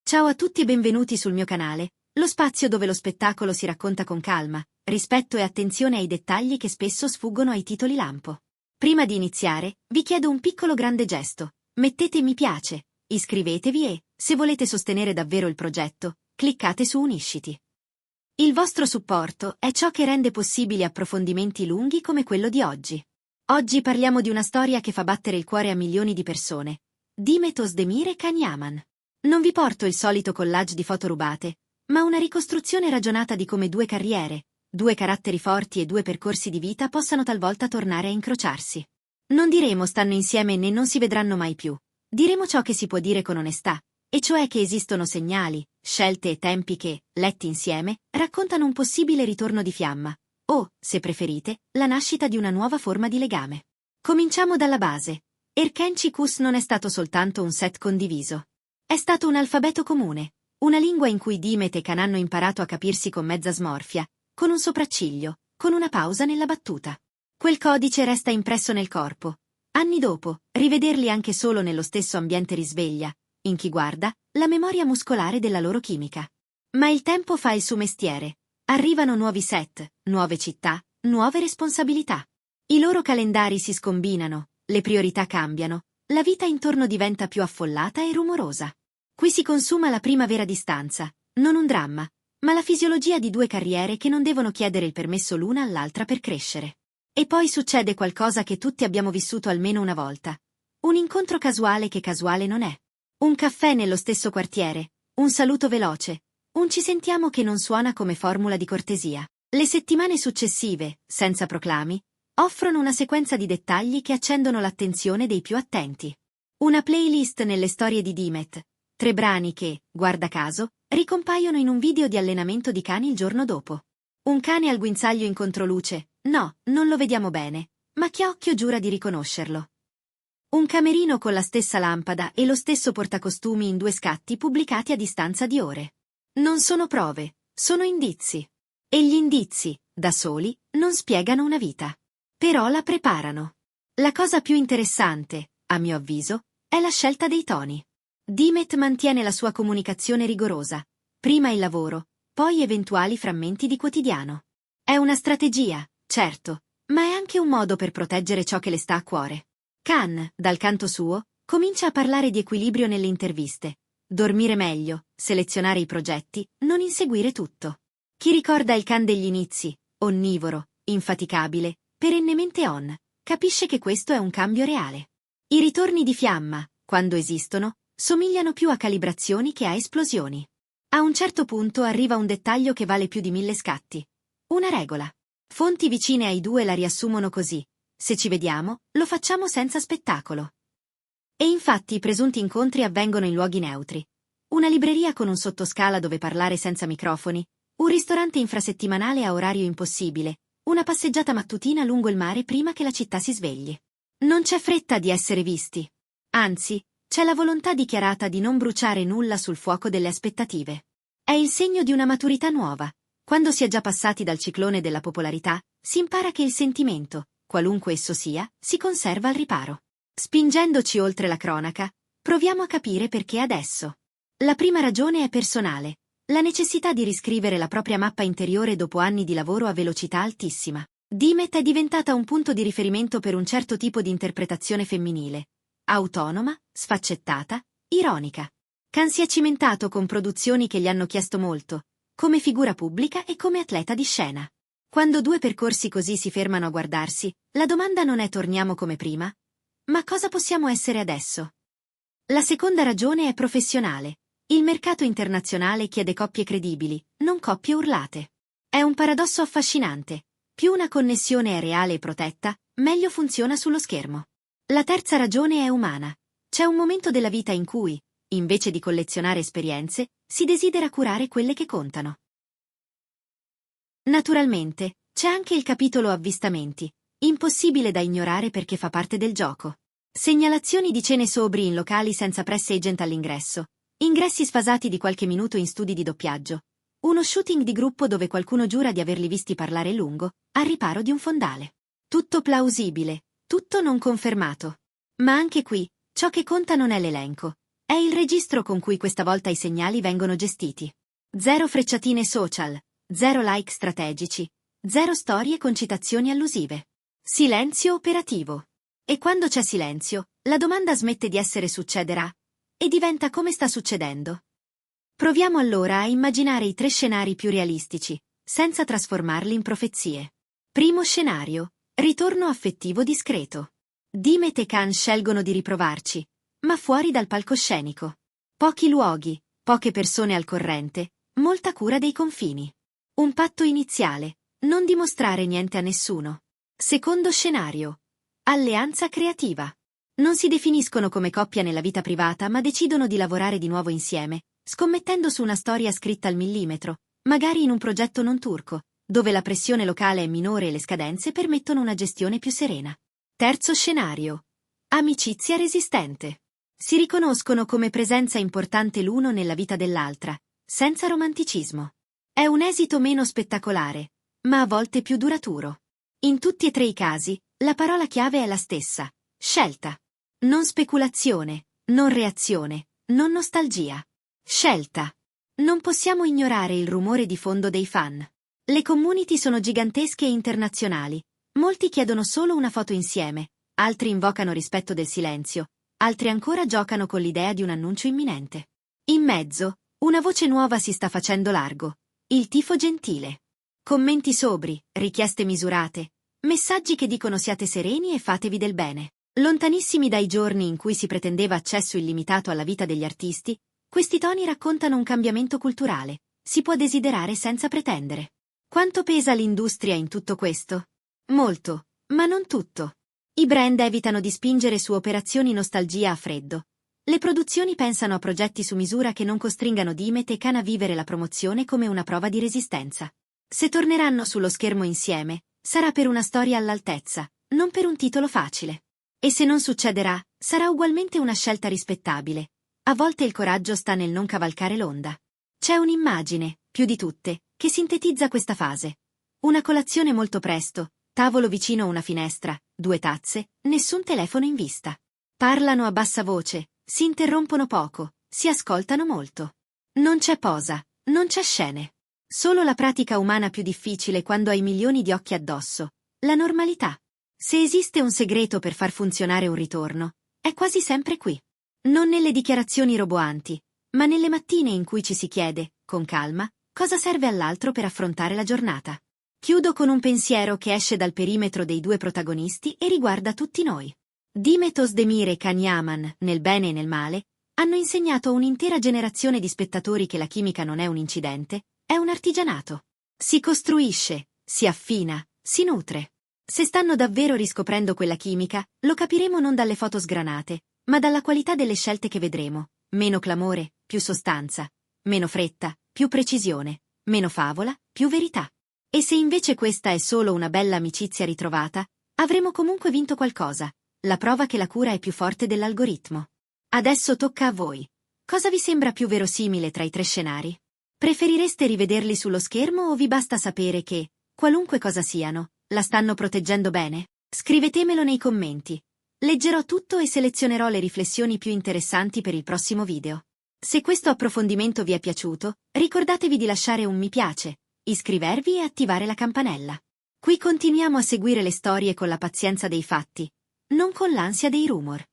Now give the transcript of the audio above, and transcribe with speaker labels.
Speaker 1: Ciao a tutti e benvenuti sul mio canale, lo spazio dove lo spettacolo si racconta con calma, rispetto e attenzione ai dettagli che spesso sfuggono ai titoli lampo. Prima di iniziare, vi chiedo un piccolo grande gesto. Mettete mi piace, iscrivetevi e, se volete sostenere davvero il progetto, cliccate su Unisciti. Il vostro supporto è ciò che rende possibili approfondimenti lunghi come quello di oggi. Oggi parliamo di una storia che fa battere il cuore a milioni di persone. Demet Özdemir e Can Yaman. Non vi porto il solito collage di foto rubate, ma una ricostruzione ragionata di come due carriere, due caratteri forti e due percorsi di vita possano talvolta tornare a incrociarsi. Non diremo stanno insieme né non si vedranno mai più. Diremo ciò che si può dire con onestà, e cioè che esistono segnali, scelte e tempi che, letti insieme, raccontano un possibile ritorno di fiamma, o, se preferite, la nascita di una nuova forma di legame. Cominciamo dalla base. Erkенçikus non è stato soltanto un set condiviso. È stato un alfabeto comune, una lingua in cui Demet e Can hanno imparato a capirsi con mezza smorfia, con un sopracciglio, con una pausa nella battuta. Quel codice resta impresso nel corpo. Anni dopo, rivederli anche solo nello stesso ambiente risveglia, in chi guarda, la memoria muscolare della loro chimica. Ma il tempo fa il suo mestiere. Arrivano nuovi set, nuove città, nuove responsabilità. I loro calendari si scombinano, le priorità cambiano, la vita intorno diventa più affollata e rumorosa. Qui si consuma la prima vera distanza, non un dramma, ma la fisiologia di due carriere che non devono chiedere il permesso l'una all'altra per crescere. E poi succede qualcosa che tutti abbiamo vissuto almeno una volta. Un incontro casuale che casuale non è. Un caffè nello stesso quartiere, un saluto veloce, un ci sentiamo che non suona come formula di cortesia. Le settimane successive, senza proclami, offrono una sequenza di dettagli che accendono l'attenzione dei più attenti. Una playlist nelle storie di Demet, 3 brani che, guarda caso, ricompaiono in un video di allenamento di cani il giorno dopo. Un cane al guinzaglio in controluce, no, non lo vediamo bene, ma chi ha occhio giura di riconoscerlo. Un camerino con la stessa lampada e lo stesso portacostumi in 2 scatti pubblicati a distanza di ore. Non sono prove, sono indizi. E gli indizi, da soli, non spiegano una vita. Però la preparano. La cosa più interessante, a mio avviso, è la scelta dei toni. Demet mantiene la sua comunicazione rigorosa. Prima il lavoro, poi eventuali frammenti di quotidiano. È una strategia, certo, ma è anche un modo per proteggere ciò che le sta a cuore. Can, dal canto suo, comincia a parlare di equilibrio nelle interviste. Dormire meglio, selezionare i progetti, non inseguire tutto. Chi ricorda il Can degli inizi, onnivoro, infaticabile, perennemente on, capisce che questo è un cambio reale. I ritorni di fiamma, quando esistono, somigliano più a calibrazioni che a esplosioni. A un certo punto arriva un dettaglio che vale più di 1000 scatti. Una regola. Fonti vicine ai due la riassumono così. Se ci vediamo, lo facciamo senza spettacolo. E infatti i presunti incontri avvengono in luoghi neutri. Una libreria con un sottoscala dove parlare senza microfoni, un ristorante infrasettimanale a orario impossibile, una passeggiata mattutina lungo il mare prima che la città si svegli. Non c'è fretta di essere visti. Anzi, c'è la volontà dichiarata di non bruciare nulla sul fuoco delle aspettative. È il segno di una maturità nuova. Quando si è già passati dal ciclone della popolarità, si impara che il sentimento, qualunque esso sia, si conserva al riparo. Spingendoci oltre la cronaca, proviamo a capire perché adesso. La prima ragione è personale. La necessità di riscrivere la propria mappa interiore dopo anni di lavoro a velocità altissima. Demet è diventata un punto di riferimento per un certo tipo di interpretazione femminile. Autonoma, sfaccettata, ironica. Can si è cimentato con produzioni che gli hanno chiesto molto, come figura pubblica e come atleta di scena. Quando due percorsi così si fermano a guardarsi, la domanda non è torniamo come prima? Ma cosa possiamo essere adesso? La seconda ragione è professionale. Il mercato internazionale chiede coppie credibili, non coppie urlate. È un paradosso affascinante. Più una connessione è reale e protetta, meglio funziona sullo schermo. La terza ragione è umana. C'è un momento della vita in cui, invece di collezionare esperienze, si desidera curare quelle che contano. Naturalmente, c'è anche il capitolo avvistamenti, impossibile da ignorare perché fa parte del gioco. Segnalazioni di cene sobri in locali senza press agent all'ingresso, ingressi sfasati di qualche minuto in studi di doppiaggio, uno shooting di gruppo dove qualcuno giura di averli visti parlare lungo, al riparo di un fondale. Tutto plausibile, tutto non confermato. Ma anche qui, ciò che conta non è l'elenco, È il registro con cui questa volta i segnali vengono gestiti. 0 frecciatine social, 0 like strategici, 0 storie con citazioni allusive. Silenzio operativo. E quando c'è silenzio, la domanda smette di essere succederà e diventa come sta succedendo. Proviamo allora a immaginare i 3 scenari più realistici, senza trasformarli in profezie. Primo scenario: ritorno affettivo discreto. Dimet e Khan scelgono di riprovarci, ma fuori dal palcoscenico. Pochi luoghi, poche persone al corrente, molta cura dei confini. Un patto iniziale: non dimostrare niente a nessuno. Secondo scenario: alleanza creativa. Non si definiscono come coppia nella vita privata, ma decidono di lavorare di nuovo insieme, scommettendo su una storia scritta al millimetro, magari in un progetto non turco, dove la pressione locale è minore e le scadenze permettono una gestione più serena. Terzo scenario: amicizia resistente. Si riconoscono come presenza importante l'uno nella vita dell'altra, senza romanticismo. È un esito meno spettacolare, ma a volte più duraturo. In tutti e 3 i casi, la parola chiave è la stessa: scelta. Non speculazione, non reazione, non nostalgia. Scelta. Non possiamo ignorare il rumore di fondo dei fan. Le community sono gigantesche e internazionali. Molti chiedono solo una foto insieme, altri invocano rispetto del silenzio, altri ancora giocano con l'idea di un annuncio imminente. In mezzo, una voce nuova si sta facendo largo: il tifo gentile. Commenti sobri, richieste misurate, messaggi che dicono siate sereni e fatevi del bene. Lontanissimi dai giorni in cui si pretendeva accesso illimitato alla vita degli artisti, questi toni raccontano un cambiamento culturale. Si può desiderare senza pretendere. Quanto pesa l'industria in tutto questo? Molto, ma non tutto. I brand evitano di spingere su operazioni nostalgia a freddo. Le produzioni pensano a progetti su misura che non costringano Dimet e Khan a vivere la promozione come una prova di resistenza. Se torneranno sullo schermo insieme, sarà per una storia all'altezza, non per un titolo facile. E se non succederà, sarà ugualmente una scelta rispettabile. A volte il coraggio sta nel non cavalcare l'onda. C'è un'immagine, più di tutte, che sintetizza questa fase. Una colazione molto presto, tavolo vicino a una finestra, 2 tazze, nessun telefono in vista. Parlano a bassa voce, si interrompono poco, si ascoltano molto. Non c'è posa, non c'è scene. Solo la pratica umana più difficile quando hai milioni di occhi addosso. La normalità. Se esiste un segreto per far funzionare un ritorno, è quasi sempre qui. Non nelle dichiarazioni roboanti, ma nelle mattine in cui ci si chiede, con calma, cosa serve all'altro per affrontare la giornata. Chiudo con un pensiero che esce dal perimetro dei 2 protagonisti e riguarda tutti noi. Dimet Özdemir e Can Yaman, nel bene e nel male, hanno insegnato a un'intera generazione di spettatori che la chimica non è un incidente, è un artigianato. Si costruisce, si affina, si nutre. Se stanno davvero riscoprendo quella chimica, lo capiremo non dalle foto sgranate, ma dalla qualità delle scelte che vedremo. Meno clamore, più sostanza. Meno fretta, più precisione. Meno favola, più verità. E se invece questa è solo una bella amicizia ritrovata, avremo comunque vinto qualcosa, la prova che la cura è più forte dell'algoritmo. Adesso tocca a voi. Cosa vi sembra più verosimile tra i 3 scenari? Preferireste rivederli sullo schermo o vi basta sapere che, qualunque cosa siano, la stanno proteggendo bene? Scrivetemelo nei commenti. Leggerò tutto e selezionerò le riflessioni più interessanti per il prossimo video. Se questo approfondimento vi è piaciuto, ricordatevi di lasciare un mi piace, iscrivervi e attivare la campanella. Qui continuiamo a seguire le storie con la pazienza dei fatti, non con l'ansia dei rumor.